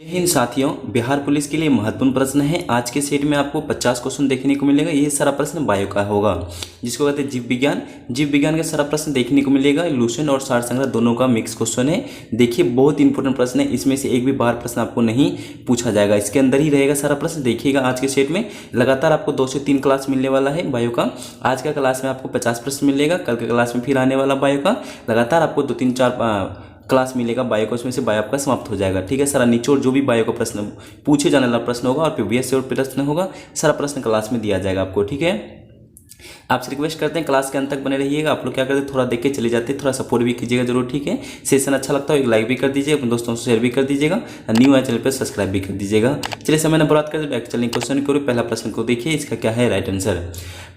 जय हिंद साथियों, बिहार पुलिस के लिए महत्वपूर्ण प्रश्न है। आज के सेट में आपको 50 क्वेश्चन देखने को मिलेगा। ये सारा प्रश्न बायो का होगा, जिसको कहते हैं जीव विज्ञान। जीव विज्ञान का सारा प्रश्न देखने को मिलेगा। लूसेंट और सार संग्रह दोनों का मिक्स क्वेश्चन है। देखिए, बहुत इंपॉर्टेंट प्रश्न है। इसमें से एक भी बाहर प्रश्न आपको नहीं पूछा जाएगा, इसके अंदर ही रहेगा सारा प्रश्न। देखिएगा, आज के सेट में लगातार आपको 2 से 3 क्लास मिलने वाला है बायो का। आज का क्लास में आपको 50 प्रश्न मिलेगा। कल के क्लास में फिर आने वाला बायो का लगातार आपको 2-3-4 क्लास मिलेगा बायो का। उसमें से बायो आपका समाप्त हो जाएगा। ठीक है, सारा निचोड़ जो भी बायो का प्रश्न पूछे जाने वाला प्रश्न होगा और प्रीवियस ईयर प्रश्न होगा, सारा प्रश्न क्लास में दिया जाएगा आपको। ठीक है, आपसे रिक्वेस्ट करते हैं क्लास के अंत तक बने रहिएगा। आप लोग क्या करते हैं, थोड़ा देख के चले जाते हैं, थोड़ा सपोर्ट भी कीजिएगा जरूर। ठीक है, सेशन अच्छा लगता है एक लाइक भी कर दीजिएगा, अपने दोस्तों से शेयर भी कर दीजिएगा, न्यू है चैनल पर सब्सक्राइब भी कर दीजिएगा। चलिए, समय न बर्बाद कर चलिए क्वेश्चन करो। पहला प्रश्न को देखिए, इसका क्या है राइट आंसर।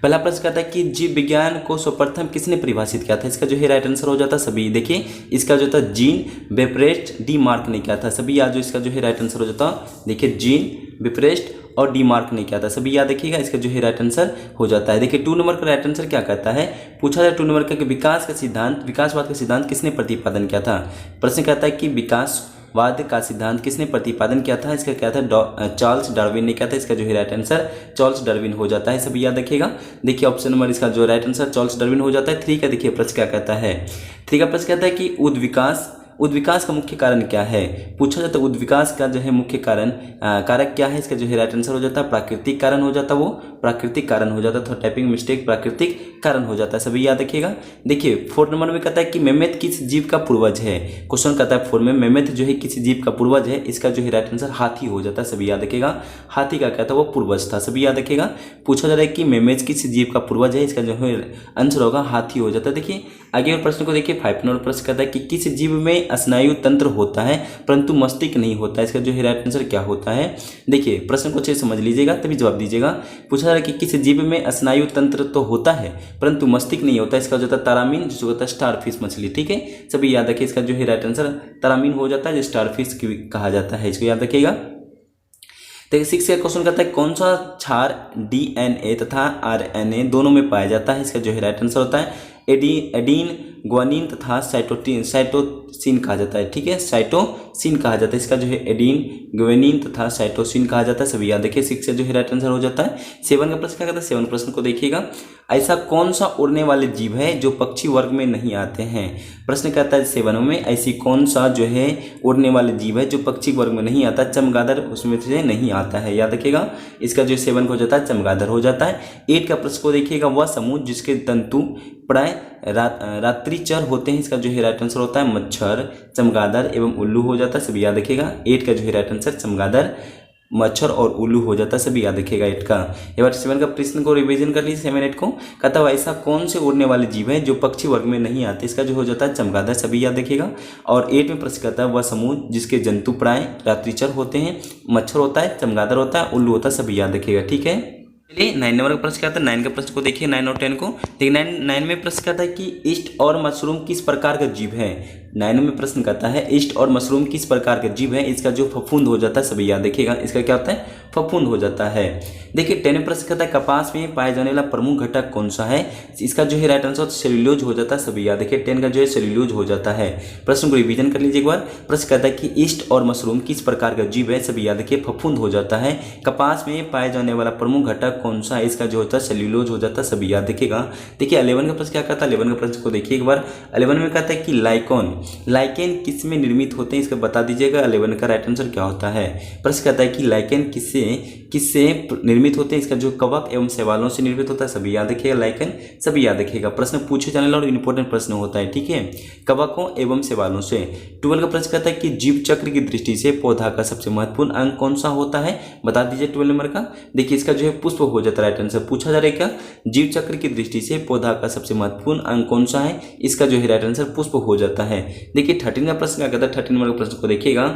पहला प्रश्न कहता है कि जीव विज्ञान को सर्वप्रथम किसने परिभाषित किया था। इसका जो है राइट आंसर हो जाता सभी। देखिए, इसका जो था जीन वेप्रेस्ट डी मार्क ने किया था सभी। याद जो इसका जो है राइट आंसर हो जाता, देखिए जीन वेप्रेस्ट और डी मार्क ने किया था सभी। याद रखिएगा, इसका जो है राइट आंसर हो जाता है। देखिए, 2 नंबर का राइट आंसर क्या कहता है, पूछा जाए 2 नंबर का कि विकासवाद का सिद्धांत किसने प्रतिपादन किया था। प्रश्न कहता है कि विकासवाद का सिद्धांत किसने प्रतिपादन किया था। इसका क्या था, चार्ल्स डार्विन ने किया था। इसका जो है राइट आंसर चार्ल्स डार्विन हो जाता है सभी। याद रखिएगा, देखिए ऑप्शन नंबर इसका जो राइट आंसर चार्ल्स डार्विन हो जाता है। 3 का देखिए प्रश्न क्या कहता है। 3 का प्रश्न कहता है कि उद्विकास का मुख्य कारण क्या है। पूछा जाता है उद्विकास का जो है मुख्य कारक क्या है। इसका जो है राइट आंसर हो जाता है प्राकृतिक कारण हो जाता है। वो प्राकृतिक कारण हो जाता है, थोड़ा टाइपिंग मिस्टेक, प्राकृतिक कारण हो जाता है सभी। याद रखिएगा, देखिए 4 नंबर में कहता है कि मेमथ किस जीव का पूर्वज है। क्वेश्चन कहता है 4 में मेमथ जो है किस जीव का पूर्वज है। इसका जो है राइट आंसर हाथी हो जाता है सभी। याद रखिएगा, हाथी का कहता है वो पूर्वज था सभी। याद रखिएगा, पूछा जा रहा है कि मेमथ किस जीव का पूर्वज है। इसका जो है आंसर होगा हाथी हो जाता है। देखिए आगे और प्रश्न को देखिए, 5 नंबर प्रश्न कहता है कि किस जीव में स्नायु तंत्र होता है परंतु मस्तिष्क नहीं होता है। इसका जो है राइट आंसर क्या होता है। देखिए, प्रश्न को अच्छे से समझ लीजिएगा तभी जवाब दीजिएगा। पूछा जा रहा है कि किस जीव में स्नायु तंत्र तो होता है परंतु मस्तिष्क नहीं होता है। इसका जो होता है तारामीन, जिसको होता है स्टारफिश मछली। ठीक है, सभी याद रखिए, इसका जो है राइट आंसर तारामीन हो जाता है, जो स्टारफिश कहा जाता है। इसको याद रखिएगा। देखिए 6 का क्वेश्चन कहता है कौन सा क्षार डीएनए तथा आरएनए दोनों में पाया जाता है। इसका जो है राइट आंसर होता है एडीन, ग्वानिन तथा साइटोसिन कहा जाता है। ठीक है, साइटोसिन कहा जाता है। इसका जो है एडीन, ग्वानिन तथा साइटोसिन कहा जाता है सभी। याद देखिए, 6 से जो है राइट आंसर हो जाता है। 7 का प्रश्न क्या कहता है, 7 प्रश्न को देखिएगा, ऐसा कौन सा उड़ने वाले जीव है जो पक्षी वर्ग में नहीं आते हैं। प्रश्न कहता है 7 में ऐसी कौन सा जो है उड़ने वाले जीव है जो पक्षी वर्ग में नहीं आता। चमगादड़ उसमें से नहीं आता है। याद रखिएगा, इसका जो 7 को हो जाता है चमगादड़ हो जाता है। 8 का प्रश्न को देखिएगा, वह समूह जिसके तंतु प्राय रात्रिचर होते हैं। इसका जो है राइट आंसर होता है मच्छर, चमगादड़ एवं उल्लू हो जाता है सभी। याद रखिएगा, 8 का जो है राइट आंसर चमगादड़, मच्छर और उल्लू हो जाता है सभी। याद रखिएगा 8 का। एक बार 7 का प्रश्न को रिवीजन कर लीजिए। 7 8 को कहता है ऐसा कौन से उड़ने वाले जीव है जो पक्षी वर्ग में नहीं आते। इसका जो हो जाता है चमगादड़ सभी। याद रखिएगा। और 8 में प्रश्न कहता है वह समूह जिसके जंतु प्राय रात्रिचर होते हैं। मच्छर होता है, चमगादड़ होता है, उल्लू होता है सभी। याद रखिएगा। ठीक है, चलिए 9 नंबर का प्रश्न कहता है। 9 का प्रश्न को देखिए, 9 और 10 को देखिए। 9 में प्रश्न कहता है कि ईस्ट और मशरूम किस प्रकार का जीव है। 9 में प्रश्न कहता है ईस्ट और मशरूम किस प्रकार का जीव है। इसका जो फफूंद हो जाता है सभी। याद देखिएगा, इसका क्या होता है फफूंद हो जाता है। देखिए 10 में प्रश्न कहता है कपास में पाए जाने वाला प्रमुख घटक कौन सा है। इसका जो है राइट आंसर सेल्यूलोज हो जाता है सभी। याद देखिए 10 का जो है सेल्यूलोज हो जाता है। प्रश्न को रिवीजन कर लीजिए एक बार। प्रश्न कहता है कि ईस्ट और मशरूम किस प्रकार का जीव है सभी। याद देखिए फफूंद हो जाता है। कपास में पाए जाने वाला प्रमुख घटक कौन सा है। इसका जो होता है सेल्यूलोज हो जाता है सभी। याद देखिएगा। देखिए 11 का प्रश्न क्या कहता है। 11 का प्रश्न को देखिए एक बार। 11 में कहता है कि लाइकेन किस में निर्मित होते हैं। इसका बता दीजिएगा। 11 का राइट आंसर क्या होता है। प्रश्न कहता है कि लाइकेन किससे निर्मित होते हैं। इसका जो कवक एवं शैवालों से निर्मित होता है सभी। याद रखिएगा, लाइकेन सभी। याद रखिएगा, प्रश्न पूछे जाने वाला और इंपॉर्टेंट प्रश्न होता है। ठीक है, कवकों एवं शैवालों से। 12 का प्रश्न कहता है कि जीव चक्र की दृष्टि से पौधा का सबसे महत्वपूर्ण अंग कौन सा होता है। बता दीजिए 12 नंबर का। देखिए इसका जो है पुष्प हो जाता है राइट आंसर। पूछा जा रहा है क्या, जीव चक्र की दृष्टि से पौधा का सबसे महत्वपूर्ण अंग कौन सा है। इसका जो है राइट आंसर पुष्प हो जाता है। देखिए 13 का प्रश्न क्या कहता है। 13 नंबर का प्रश्न को देखिएगा।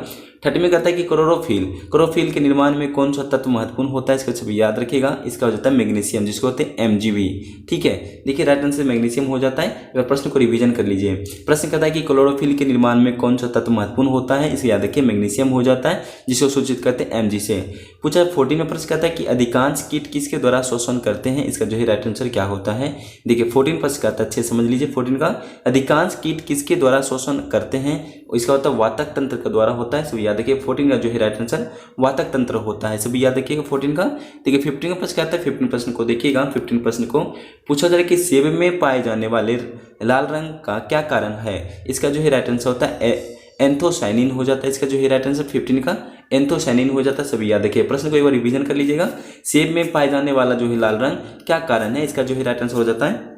13 में कहता है कि क्लोरोफिल के निर्माण में कौन सा तत्व महत्वपूर्ण होता है। इसका सभी याद रखिएगा। इसका हो जाता है मैग्नीशियम, जिसको होते हैं एमजीबी। ठीक है, देखिए राइट आंसर मैग्नीशियम हो जाता है। अगर प्रश्न को रिवीजन कर लीजिए। प्रश्न कहता है कि क्लोरोफिल के निर्माण में कौन सा तत्व महत्वपूर्ण होता है। इसे याद रखिए मैग्नीशियम हो जाता है, जिसको सूचित करते हैं एमजी से। पूछा 14 में प्रश्न कहता है कि अधिकांश कीट किसके द्वारा शोषण करते हैं। इसका जो है राइट आंसर क्या होता है। देखिए 14 प्रश्न कहता है, अच्छे समझ लीजिए। 14 का अधिकांश कीट किसके द्वारा शोषण करते हैं। इसका होता है वातक तंत्र के द्वारा होता है। याद रखिए 14 का जो है राइट आंसर वातक तंत्र होता है, सभी याद रखिएगा 14 का। देखिए 15 का प्रश्न क्या आता है, 15 प्रश्न को देखिएगा। 15 प्रश्न को पूछा जा रहा है कि सेब में पाए जाने वाले लाल रंग का क्या कारण है। इसका जो है राइट आंसर होता है एंथोसाइनिन हो जाता है। इसका जो है राइट आंसर 15 का एंथोसाइनिन हो जाता है, सभी याद रखिए। प्रश्न को एक बार रिवीजन कर लीजिएगा। सेब में पाए जाने वाला जो है लाल रंग क्या कारण है, इसका जो है राइट आंसर हो जाता है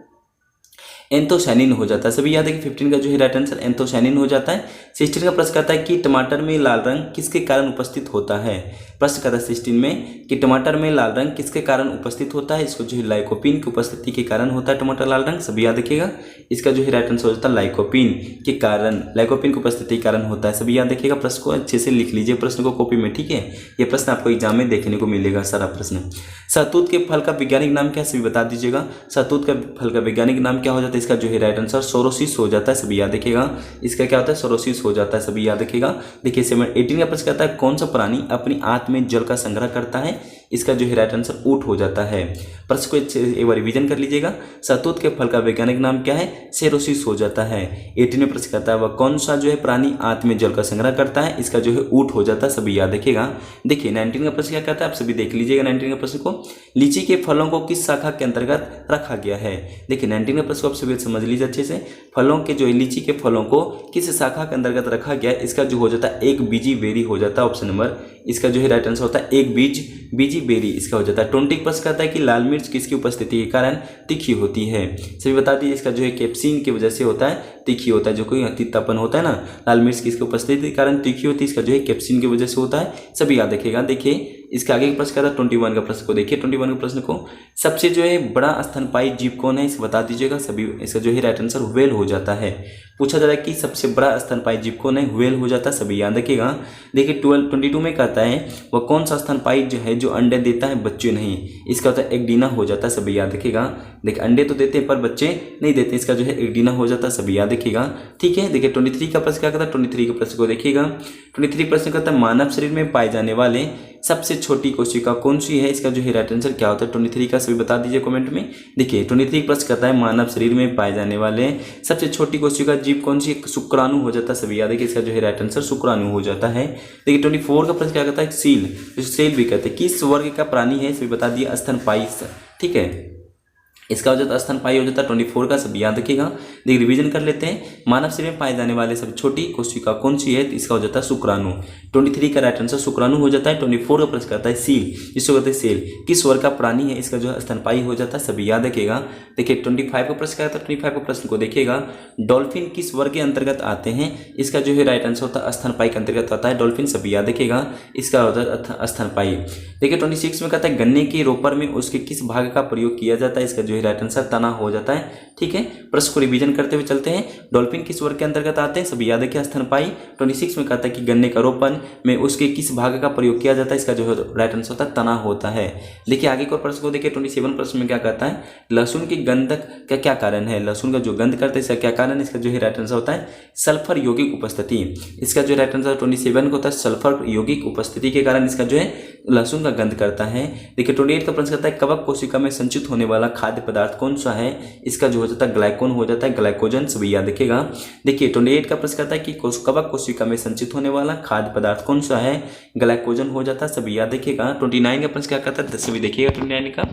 एंथोसाइनिन हो जाता है, सभी याद है कि 15 का जो है राइट आंसर एंथोसाइनिन हो जाता है। 16 का प्रश्न कहता है कि टमाटर में लाल रंग किसके कारण उपस्थित होता है। प्रश्न कहता है 16 में कि टमाटर में लाल रंग किसके कारण उपस्थित होता है। इसको जो है लाइकोपिन की उपस्थिति के कारण होता है टमाटर लाल रंग, सभी याद रखिएगा। इसका जो है राइट आंसर हो जाता है लाइकोपिन के कारण, लाइकोपिन की उपस्थिति के कारण होता है, सभी याद रखिएगा। प्रश्न को अच्छे से लिख लीजिए प्रश्न को कॉपी में, ठीक है। ये प्रश्न आपको एग्जाम में देखने को मिलेगा सारा प्रश्न। शहतूत के फल का वैज्ञानिक नाम क्या है, सभी बता दीजिएगा। शहतूत का फल का वैज्ञानिक नाम क्या हो जाता है, इसका जो है राइट आंसर सोरोसिस हो जाता है, सभी याद रखिएगा। इसका क्या होता है, सोरोसिस हो जाता है, सभी याद रखिएगा। देखिए 18 का प्रश्न कहता है कौन सा प्राणी अपनी आंत में जल का संग्रह करता है। इसका जो है राइट आंसर ऊंट हो जाता है। प्रश्न को एक बार रिवीजन कर लीजिएगा। शहतूत के फल का वैज्ञानिक नाम क्या है, सेरोसिस हो जाता है। 18 प्रश्न कहता है वह कौन सा जो है प्राणी आंत में जल का संग्रह करता है। इसका जो है ऊंट हो जाता है, सभी याद रखिएगा। देखिए 19 का प्रश्न क्या कहता है, आप सभी देख लीजिएगा 19 का प्रश्न को। लीची के फलों को किस शाखा के अंतर्गत रखा गया है। देखिए 19 का प्रश्न को आप सभी समझ लीजिए अच्छे से। फलों के जो लीची के फलों को किस शाखा के अंतर्गत रखा गया है। इसका जो हो जाता है एक बीजी बेरी हो जाता है, ऑप्शन नंबर इसका जो है राइट आंसर होता है एक बीजी बेरी, इसका हो जाता है। 20 प्रश्न कहता है कि लाल मिर्च किसकी उपस्थिति के कारण तीखी होती है। सभी बता दीजिए, इसका जो है कैप्सिन की वजह से होता है, तीखी होता है। जो कोई तीतापन होता है ना, लाल मिर्च किसकी उपस्थिति के कारण तीखी होती है, इसका जो है कैप्सिन की वजह से होता है, सभी याद रखिएगा। देखिए इसके आगे का प्रश्न कहता है 21 का प्रश्न को देखिए। 21 के प्रश्न को सबसे जो है बड़ा स्तनपायी जीव कौन है, इसे बता दीजिएगा सभी। इसका जो है राइट आंसर व्हेल हो जाता है। पूछा जा रहा है कि सबसे बड़ा स्तनपायी जीव कौन है, व्हेल हो जाता है, सभी याद रखिएगा। देखिए 22 में कहता है वह कौन सा स्तनपायी जो है जो अंडे देता है बच्चे नहीं। इसका होता है एग्डीना हो जाता है, सभी याद रखिएगा। देखिए अंडे तो देते हैं पर बच्चे नहीं देते, इसका जो है एग्डीना हो जाता है, सभी याद रखिएगा, ठीक है। देखिए 23 का प्रश्न क्या कहता है, 23 के प्रश्न को देखिएगा। 23 प्रश्न कहता है मानव शरीर में पाए जाने वाले सबसे छोटी कोशिका कौन सी है। इसका जो है राइट आंसर क्या होता है 23 का, सभी बता दीजिए कमेंट में। देखिए 23 प्रश्न कहता है मानव शरीर में पाए जाने वाले सबसे छोटी कोशिका जीव कौन सी, शुक्राणु हो जाता है, सभी याद है कि इसका जो है राइट आंसर शुक्राणु हो जाता है। देखिए 24 का प्रश्न क्या कहता है सील, सेल भी कहते हैं, किस वर्ग का प्राणी है, सभी बता दिए स्तनपायी, ठीक है। इसका हो जाता है स्तनपायी हो जाता है 24 का, सब याद रखिएगा। देखिए रिवीजन कर लेते हैं। मानव शरीर में पाए जाने वाले सबसे छोटी कोशिका कौन सी है, तो इसका हो जाता है शुक्राणु। 23 का राइट आंसर शुक्राणु हो जाता है। 24 का प्रश्न करता है सील, जिसको कहते हैं सेल, किस वर्ग का प्राणी है, इसका जो है स्तनपायी हो जाता है, सभी याद रखिएगा। देखिए 25 का प्रश्न कहता है, 25 का प्रश्न को देखिएगा। डॉल्फिन किस वर्ग के अंतर्गत आते हैं। इसका जो है राइट आंसर होता है स्तनपायी के अंतर्गत आता है डॉल्फिन, सभी याद रखिएगा, इसका होता है स्तनपायी। देखिए 26 में कहता है गन्ने के रोपर में उसके किस भाग का प्रयोग किया जाता है। इसका जो है राइट आंसर तना हो जाता है, ठीक है। प्रश्न को रिवीजन करते हुए चलते हैं। डॉल्फिन किस वर्ग के अंतर्गत आते हैं, सभी याद रखिए स्तनपायी। 26 में कहता है कि गन्ने का रोपण में उसके किस भाग का प्रयोग किया जाता है। इसका जो है राइट आंसर होता है तना होता है। देखिए आगे को प्रश्न को देखिए। 27 प्रश्न में क्या कहता है लहसुन की गंधक का क्या कारण है। लहसुन का जो गंध करता है इसका क्या कारण है। इसका जो है राइट आंसर होता है सल्फर यौगिक उपस्थिति। इसका जो राइट आंसर 27 को होता है सल्फर यौगिक उपस्थिति के कारण इसका जो है लहसुन का गंध करता है। देखिए 28 का प्रश्न कहता है कवक कोशिका में संचित होने वाला खाद्य पदार्थ कौन सा है। इसका जो हो जाता है ग्लाइकोन हो जाता है, ग्लाइकोजन, सभी याद रखिएगा। देखिए 28 का प्रश्न कहता है कि कवक कोशिका में संचित होने वाला खाद्य पदार्थ कौन सा है, ग्लाइकोजन हो जाता है, सभी याद रखिएगा। 29 का प्रश्न क्या कहता है, सभी देखिएगा 29 का।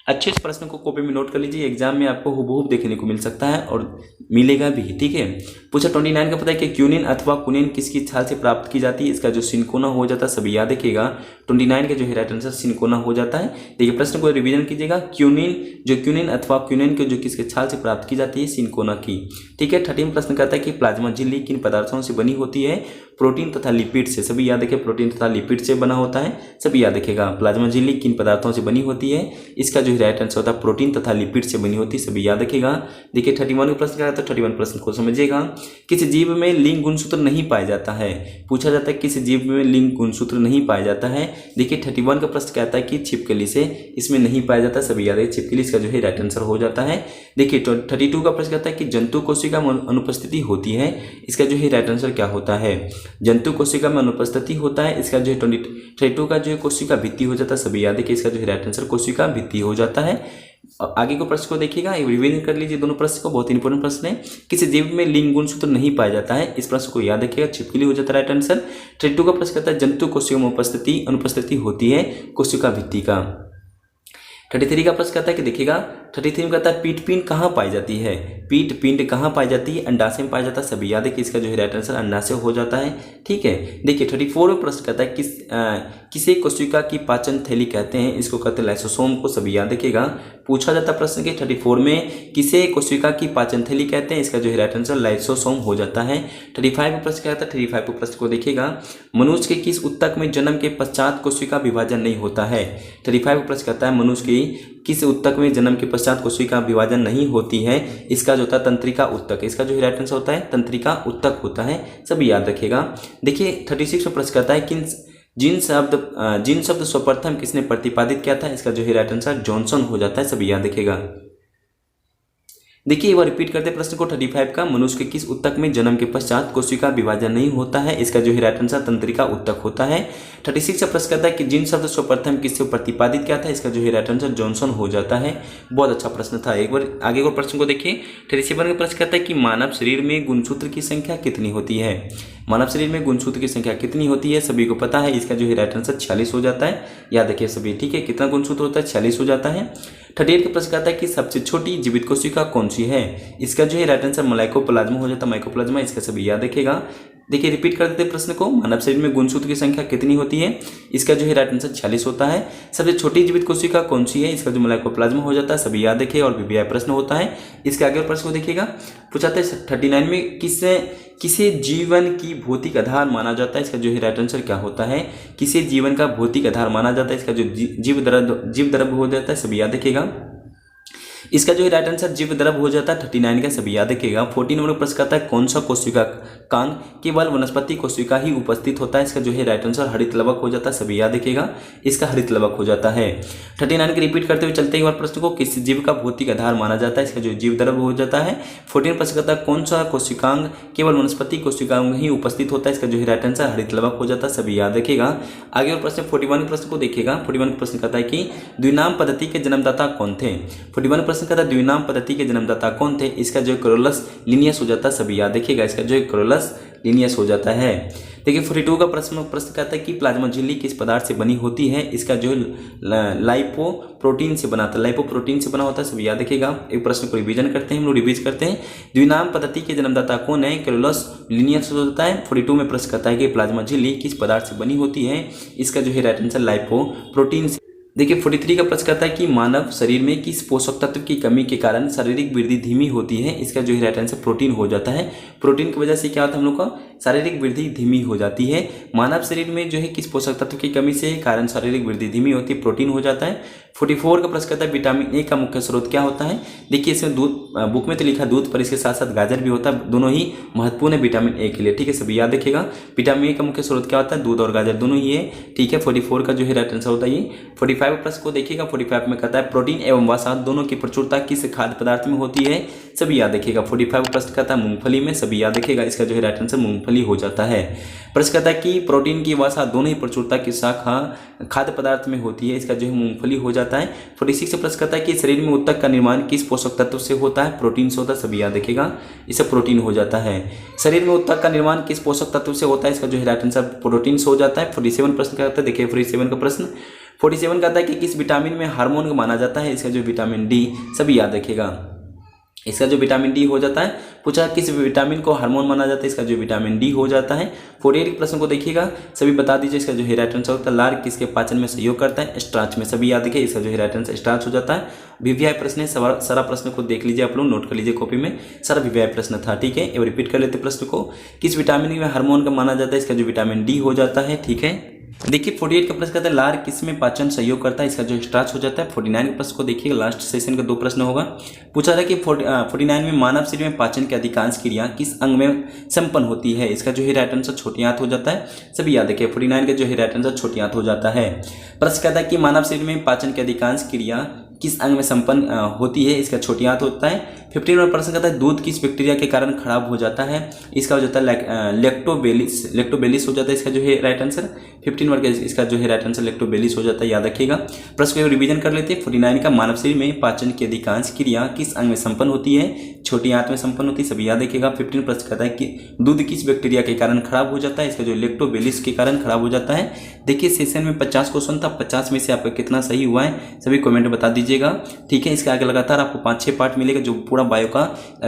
अच्छे से प्रश्न को कॉपी में नोट कर लीजिए, एग्जाम में आपको हुबहू देखने को मिल सकता है और मिलेगा भी, ठीक है। पूछा 29 का पता है कि क्यूनिन अथवा कुनिन किसकी छाल से प्राप्त की जाती है। इसका जो सिनकोना हो जाता है, सभी याद रखिएगा। 29 का जो है राइट आंसर सिनकोना हो जाता है। देखिए प्रश्न को रिवीजन कीजिएगा। क्यूनिन अथवा क्यूनिन को जो किसके छाल से प्राप्त की जाती है, सिनकोना की, ठीक है। 30 प्रश्न कहता है कि प्लाज्मा झिल्ली किन पदार्थों से बनी होती है। प्रोटीन तथा लिपिड से, सभी याद रखिए, प्रोटीन तथा लिपिड से बना होता है, सभी याद रखिएगा। प्लाज्मा झिल्ली किन पदार्थों से बनी होती है। इसका जो राइट आंसर होता है प्रोटीन तथा लिपिड से बनी होती है, सभी याद रखिएगा। देखिए 31 का प्रश्न क्या है, तो 31 प्रश्न को समझिएगा। किस जीव में लिंग गुणसूत्र नहीं पाया जाता है। पूछा जाता है किस जीव में लिंग गुणसूत्र नहीं पाया जाता है। देखिए 31 का प्रश्न कहता है कि छिपकली से इसमें नहीं पाया जाता, सभी याद रखिए, छिपकली इसका जो है राइट आंसर हो जाता है। देखिए 32 का प्रश्न कहता है कि जंतु कोशिका में अनुपस्थिति होती है। इसका जो है राइट आंसर क्या होता है, जंतु कोशिका में अनुपस्थिति होता है। इसका जो है 32 का जो है कोशिका भित्ति हो जाता है, सभी याद रखिए, इसका जो है राइट आंसर कोशिका भित्ति हो जाता है। आगे को प्रश्न को देखिएगा, रिवीजन कर लीजिए दोनों प्रश्न को, बहुत इंपॉर्टेंट प्रश्न है। किसी जीव में लिंग गुणसूत्र नहीं पाया जाता है, इस प्रश्न को याद रखिएगा, छिपकली हो जाता है राइट आंसर। 32 का प्रश्न कहता है जंतु कोशिका में अनुपस्थिति होती है कोशिका भित्ति का। 33 का प्रश्न कहता है कि देखिएगा 33 में कहता है पीठ पिंड कहाँ पाई जाती है, पीठ पिंड कहाँ पाई जाती है, अंडाशय में पाया जाता है, सभी याद है कि इसका जो है राइट आंसर अंडाशय हो जाता है, ठीक है। देखिए 34 में प्रश्न कहता है किसे कोशिका की पाचन थैली कहते हैं, इसको कहते हैं लाइसोसोम को, सभी याद रखिएगा। पूछा जाता प्रश्न के 34 में किसे कोशिका की पाचन थैली कहते हैं, इसका जो है राइट आंसर लाइसोसोम हो जाता है। 35 में प्रश्न कहता है 35 को प्रश्न को देखिएगा मनुष्य के किस ऊतक में जन्म के पश्चात कोशिका विभाजन नहीं होता है। 35 को प्रश्न कहता है मनुष्य की किस ऊतक में जन्म के पश्चात कोशिका विभाजन नहीं होती है, इसका जो होता है तंत्रिका ऊतक, इसका जो राइट आंसर होता है तंत्रिका ऊतक होता है, सभी याद रखिएगा। देखिए 36 में प्रश्न कहता है जिन शब्द सर्वप्रथम किसने प्रतिपादित किया था, इसका जो है राइट आंसर जॉनसन हो जाता है, सभी याद रखिएगा। देखिए वो रिपीट करते प्रश्न को 35 का मनुष्य के किस ऊतक में जन्म के पश्चात कोशिका विभाजन नहीं होता है, इसका जो है राइट आंसर तंत्रिका ऊतक होता है। 36 का प्रश्न कहता है कि जिन शब्द सर्वप्रथम किससे प्रतिपादित किया था, इसका जो है राइट आंसर जॉनसन हो जाता है। बहुत अच्छा प्रश्न था। एक बार आगे को प्रश्न को देखिए 37 का प्रश्न कहता है कि मानव शरीर में गुणसूत्र की संख्या कितनी होती है, मानव शरीर में गुणसूत्र की संख्या कितनी होती है, सभी को पता है, इसका जो है राइट आंसर 46 हो जाता है, याद रखिए सभी, ठीक है। कितना गुणसूत्र होता है, 46 हो जाता है। 38 का प्रश्न कहता है कि सबसे छोटी जीवित कोशिका कौन सी है, इसका जो है राइट आंसर माइकोप्लाज्मा हो जाता है, माइकोप्लाज्मा, इसका सभी याद रखिएगा। देखिए रिपीट कर देते प्रश्न को, मानव शरीर में गुणसूत्र की संख्या कितनी होती है, इसका जो है राइट आंसर 46 होता है। सबसे छोटी जीवित कोशिका कौन सी है, इसका जो माइकोप्लाज्मा हो जाता है, सभी याद रखिए, और वीवीआई प्रश्न होता है। इसके आगे प्रश्न को देखिएगा, पूछाते हैं 39 में किसे जीवन की भौतिक आधार माना जाता है, इसका जो है राइट आंसर क्या होता है, किसे जीवन का भौतिक आधार माना जाता है, इसका जो जीव द्रव्य हो जाता है, सभी याद रखिएगा। इसका जो है राइट आंसर जीव द्रव्य हो जाता है 39 का, सभी याद रखिएगा। 14 नंबर प्रश्न कहता है कौन सा कोशिका कांग केवल वनस्पति कोशिका ही उपस्थित होता है, इसका जो है राइट आंसर हरित लवक हो जाता है, सभी याद रखिएगा, इसका हरित लवक हो जाता है। 39 के रिपीट करते हुए चलते हैं एक बार प्रश्न को, किस जीव का भौतिक आधार माना जाता है, इसका जो जीव द्रव्य हो जाता है। 14 प्रश्न कहता है कौन सा कोशिकांग केवल वनस्पति कोशिकांग ही उपस्थित होता है, इसका जो है राइट आंसर हरित लवक हो जाता है, सभी याद रखिएगा। आगे और प्रश्न 41 प्रश्न को देखिएगा। 41 प्रश्न कहता है कि द्विनाम पद्धति के जन्मदाता कौन थे। 41 प्रश्न कहता है द्विनाम पद्धति के जन्मदाता कौन थे, इसका जो कैरोलस लिनियस हो जाता है, सभी याद रखिएगा, इसका जो है कैरोलस लिनियस हो जाता है। देखिए 42 का प्रश्न कहता है कि प्लाज्मा झिल्ली किस पदार्थ से बनी होती है, इसका जो है लाइपोप्रोटीन से बना था, लाइपोप्रोटीन से बना होता है, सभी याद रखिएगा। एक प्रश्न को रिवीजन करते हैं, हम लोग रिवीज करते हैं। द्विनाम पद्धति के जन्मदाता कौन है, कैरोलस लिनियस हो जाता है। 42 में प्रश्न कहता है कि प्लाज्मा झिल्ली किस पदार्थ से बनी होती है, इसका जो है राइट आंसर लाइपोप्रोटीन से। देखिए 43 का प्रश्न कहता है कि मानव शरीर में किस पोषक तत्व की कमी के कारण शारीरिक वृद्धि धीमी होती है, इसका जो है राइट आंसर प्रोटीन हो जाता है। प्रोटीन की वजह से क्या होता है, हम लोग का शारीरिक वृद्धि धीमी हो जाती है। मानव शरीर में जो है किस पोषक तत्व की कमी से कारण शारीरिक वृद्धि धीमी होती है, प्रोटीन हो जाता है। 44 का प्रश्न कहता है विटामिन ए का मुख्य स्रोत क्या होता है। देखिए इसमें दूध, बुक में तो लिखा दूध, पर इसके साथ साथ गाजर भी होता है, दोनों ही महत्वपूर्ण है विटामिन ए के लिए, ठीक है, सभी याद रखिएगा। विटामिन ए का मुख्य स्रोत क्या होता है, दूध और गाजर दोनों ही है, ठीक है। 44 का जो है राइट आंसर होता है ये। 45 प्रश्न को देखिएगा। 45 में कहता है प्रोटीन एवं वसा दोनों की प्रचुरता किस खाद्य पदार्थ में होती है, सभी याद रखिएगा। 45 प्रश्न कहता है मूंगफली में, सभी याद रखिएगा, इसका जो है राइट आंसर मूंगफली हो जाता है। प्रश्न कहता है कि प्रोटीन की वसा दोनों ही प्रचुरता की शाखा खाद्य पदार्थ में होती है, इसका जो है मूंगफली हो जाता है। 46 से प्रश्न कहता है कि शरीर में ऊतक का निर्माण किस पोषक तत्व से होता है, प्रोटीन से होता है, सभी याद रखिएगा, इसे प्रोटीन हो जाता है। शरीर में ऊतक का निर्माण किस पोषक तत्व से होता है, इसका जो है राइट आंसर प्रोटीन से हो जाता है। 47 प्रश्न कहता है, देखिए 47 का प्रश्न 47 कहता है कि किस विटामिन में हार्मोन माना जाता है, इसका जो विटामिन डी, सभी याद रखिएगा, इसका जो विटामिन डी हो जाता है। पूछा किस विटामिन को हार्मोन माना जाता है, इसका जो विटामिन डी हो जाता है। 48 प्रश्न को देखिएगा, सभी बता दीजिए, इसका जो है राइट आंसर होता है लार किसके पाचन में सहयोग करता है, स्टार्च में, सभी याद रखिए, इसका जो है राइट आंसर स्टार्च हो जाता है। वीवीआई प्रश्न है, सारा प्रश्न को देख लीजिए, आप लोग नोट कर लीजिए कॉपी में, सारा वीवीआई प्रश्न था, ठीक है। एक रिपीट कर लेते प्रश्न को, किस विटामिन में हार्मोन का माना जाता है, इसका जो विटामिन डी हो जाता है, ठीक है। देखिए 48 का प्रश्न कहता है लार किस में पाचन सहयोग करता है, इसका जो स्टार्च हो जाता है। 49 के प्रश्न को देखिएगा, लास्ट सेशन का 2 प्रश्न होगा। पूछा था कि 49 में मानव शरीर में पाचन की अधिकांश क्रिया किस अंग में संपन्न होती है, इसका जो है राइट आंसर छोटी आंत हो जाता है, सभी याद रखिए। 49 का जो है राइट आंसर छोटी आंत हो जाता है। प्रश्न कहता है कि मानव शरीर में पाचन की अधिकांश क्रिया किस अंग में संपन्न होती है, इसका छोटी आंत होता है। 15 प्रश्न कहता है दूध किस बैक्टीरिया के कारण खराब हो जाता है, इसका हो जाता है लैक्टोबेलिस हो जाता है, इसका जो है राइट आंसर। 15 वर्ग इसका जो है राइट आंसर लैक्टोबैलिस हो जाता है, याद रखिएगा। प्रश्न को रिवीजन कर लेते हैं। 49 का मानव शरीर में पाचन की अधिकांश क्रिया किस अंग में संपन्न होती है? छोटी आंत में संपन्न होती है, सभी याद रखिएगा। 15 प्रश्न कहता है कि दूध किस बैक्टीरिया के कारण खराब हो जाता है? इसका जो लैक्टोबैलिस के कारण खराब हो जाता है। देखिए सेशन में 50 क्वेश्चन था, 50 में से आपका कितना सही हुआ है सभी कमेंट बता दीजिएगा, ठीक है। इसके आगे लगातार आपको 5-6 पार्ट मिलेगा जो पूरा बायो का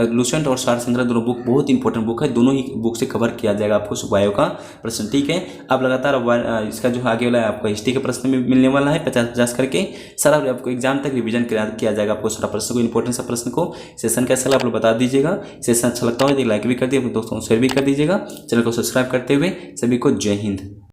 लूसेंट और सार संग्रह दोनों बुक बहुत इंपॉर्टेंट बुक है, दोनों ही बुक से कवर किया जाएगा आपको बायो का प्रश्न, ठीक है। आप लगातार इसका जो आगे वाला है आपका हिस्ट्री का प्रश्न भी मिलने वाला है 50-50 करके, सारा आपको एग्जाम तक रिवीजन किया जाएगा आपको सारा प्रश्न को, इंपॉर्टेंट सा प्रश्न को। सेशन कैसा लगा आप लोग बता दीजिएगा। सेशन अच्छा लगता हो तो लाइक भी कर दिए, अपने दोस्तों को शेयर भी कर दीजिएगा। चैनल को सब्सक्राइब करते हुए सभी को जय हिंद।